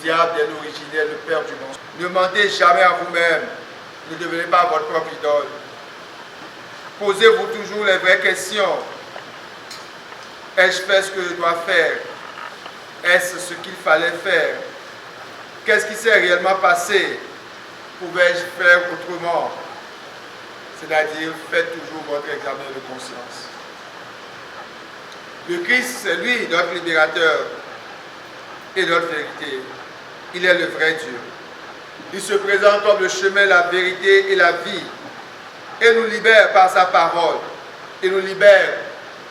diable est l'originel, le père du mensonge. Ne mentez jamais à vous-même. Ne devenez pas votre propre idole. Posez-vous toujours les vraies questions. Ai-je fait ce que je dois faire? Est-ce ce qu'il fallait faire? Qu'est-ce qui s'est réellement passé? Pouvais-je faire autrement? C'est-à-dire, faites toujours votre examen de conscience. Le Christ, c'est lui, notre libérateur et notre vérité. Il est le vrai Dieu. Il se présente comme le chemin, la vérité et la vie. Et nous libère par sa parole. Et nous libère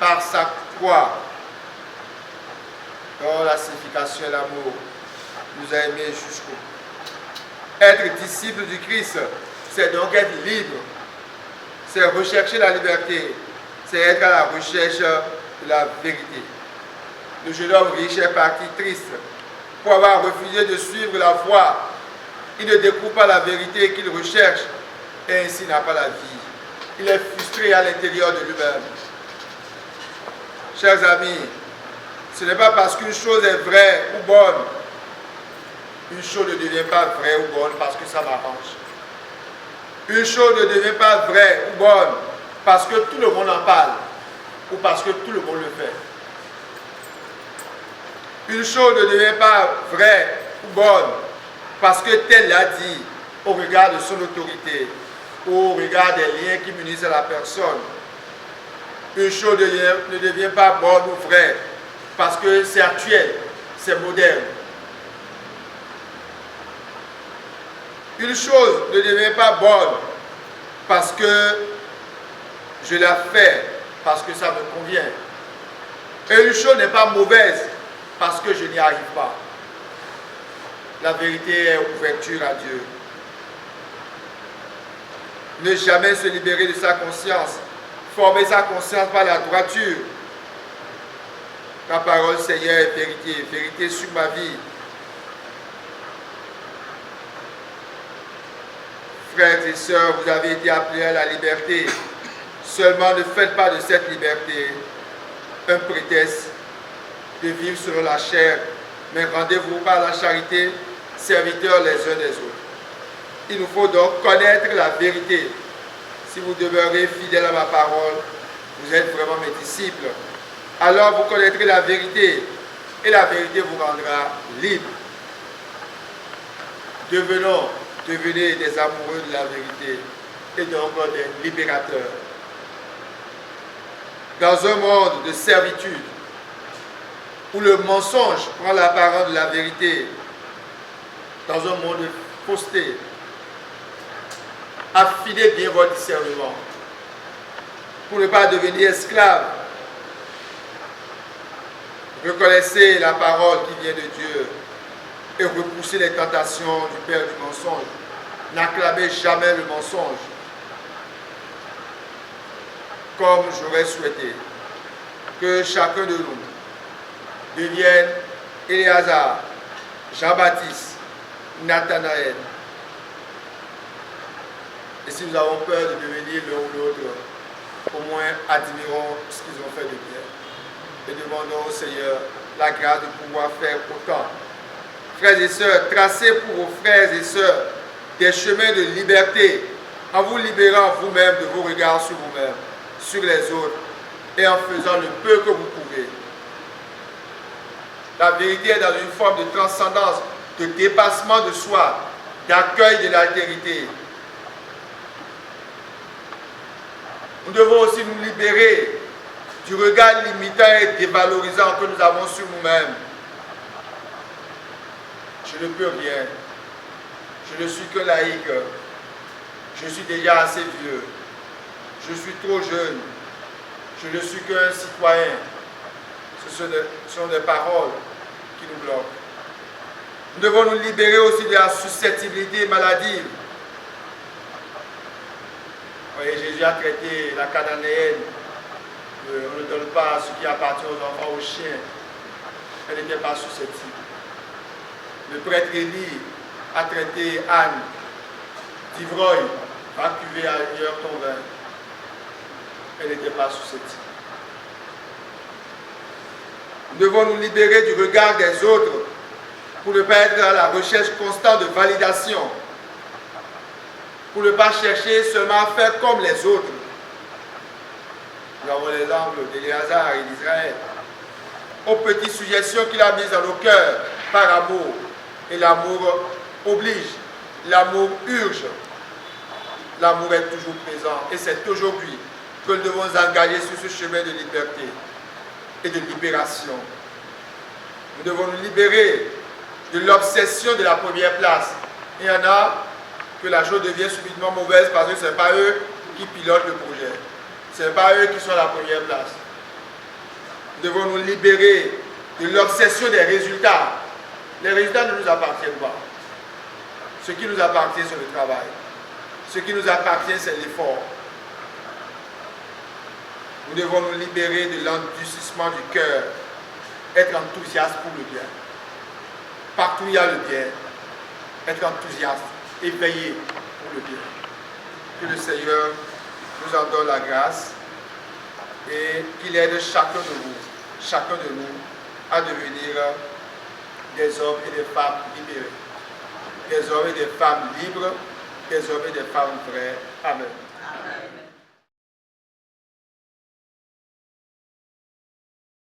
par sa croix. Dans la signification et l'amour, nous a aimés jusqu'au bout. Être disciple du Christ, c'est donc être libre. C'est rechercher la liberté. C'est être à la recherche de la vérité. Le jeune homme riche est parti triste pour avoir refusé de suivre la voie. Il ne découvre pas la vérité qu'il recherche et ainsi n'a pas la vie. Il est frustré à l'intérieur de lui-même. Chers amis, ce n'est pas parce qu'une chose est vraie ou bonne, une chose ne devient pas vraie ou bonne parce que ça m'arrange. Une chose ne devient pas vraie ou bonne parce que tout le monde en parle ou parce que tout le monde le fait. Une chose ne devient pas vraie ou bonne parce que tel l'a dit au regard de son autorité ou au regard des liens qui munissent à la personne. Une chose ne devient pas bonne ou vraie parce que c'est actuel, c'est moderne. Une chose ne devient pas bonne parce que je la fais, parce que ça me convient. Et une chose n'est pas mauvaise parce que je n'y arrive pas. La vérité est ouverture à Dieu. Ne jamais se libérer de sa conscience. Former sa conscience par la droiture. La parole, Seigneur, est vérité. Vérité sur ma vie. Frères et sœurs, vous avez été appelés à la liberté. Seulement ne faites pas de cette liberté un prétexte de vivre selon la chair, mais rendez-vous par la charité, serviteurs les uns des autres. Il nous faut donc connaître la vérité. Si vous demeurez fidèles à ma parole, vous êtes vraiment mes disciples. Alors vous connaîtrez la vérité, et la vérité vous rendra libre. Devenez des amoureux de la vérité, et donc des libérateurs. Dans un monde de servitude, où le mensonge prend l'apparence de la vérité, dans un monde de fausseté, affinez bien votre discernement pour ne pas devenir esclave. Reconnaissez la parole qui vient de Dieu et repoussez les tentations du père du mensonge. N'acclamez jamais le mensonge comme j'aurais souhaité que chacun de nous devienne Éléazar, Jean-Baptiste, Nathanaël. Et si nous avons peur de devenir l'un ou l'autre, au moins admirons ce qu'ils ont fait de bien. Et demandons au Seigneur la grâce de pouvoir faire autant. Frères et sœurs, tracez pour vos frères et sœurs des chemins de liberté en vous libérant vous-même de vos regards sur vous-même, sur les autres et en faisant le peu que vous pouvez. La vérité est dans une forme de transcendance, de dépassement de soi, d'accueil de l'altérité. Nous devons aussi nous libérer du regard limitant et dévalorisant que nous avons sur nous-mêmes. Je ne peux rien. Je ne suis que laïque. Je suis déjà assez vieux. Je suis trop jeune. Je ne suis qu'un citoyen. Ce sont des paroles qui nous bloquent. Nous devons nous libérer aussi de la susceptibilité maladive. Vous voyez, Jésus a traité la cananéenne. On ne donne pas ce qui appartient aux enfants, aux chiens. Elle n'était pas susceptible. Le prêtre Élie a traité Anne d'ivrogne, va cuver ailleurs ton vin. Elle n'était pas susceptible. Nous devons nous libérer du regard des autres pour ne pas être à la recherche constante de validation, pour ne pas chercher seulement à faire comme les autres. Nous avons l'exemple d'Éléazar et d'Israël, aux petites suggestions qu'il a mises dans nos cœurs par amour. Et l'amour oblige, l'amour urge. L'amour est toujours présent et c'est aujourd'hui que nous devons nous engager sur ce chemin de liberté et de libération. Nous devons nous libérer de l'obsession de la première place. Il y en a que la chose devient subitement mauvaise parce que ce n'est pas eux qui pilotent le projet. Ce n'est pas eux qui sont à la première place. Nous devons nous libérer de l'obsession des résultats. Les résultats ne nous appartiennent pas. Ce qui nous appartient, c'est le travail. Ce qui nous appartient, c'est l'effort. Nous devons nous libérer de l'endurcissement du cœur, être enthousiaste pour le bien. Partout où il y a le bien, être enthousiaste, éveillé pour le bien. Que le Seigneur nous en donne la grâce et qu'il aide chacun de nous, à devenir des hommes et des femmes libérés, des hommes et des femmes libres, des hommes et des femmes vraies. Amen.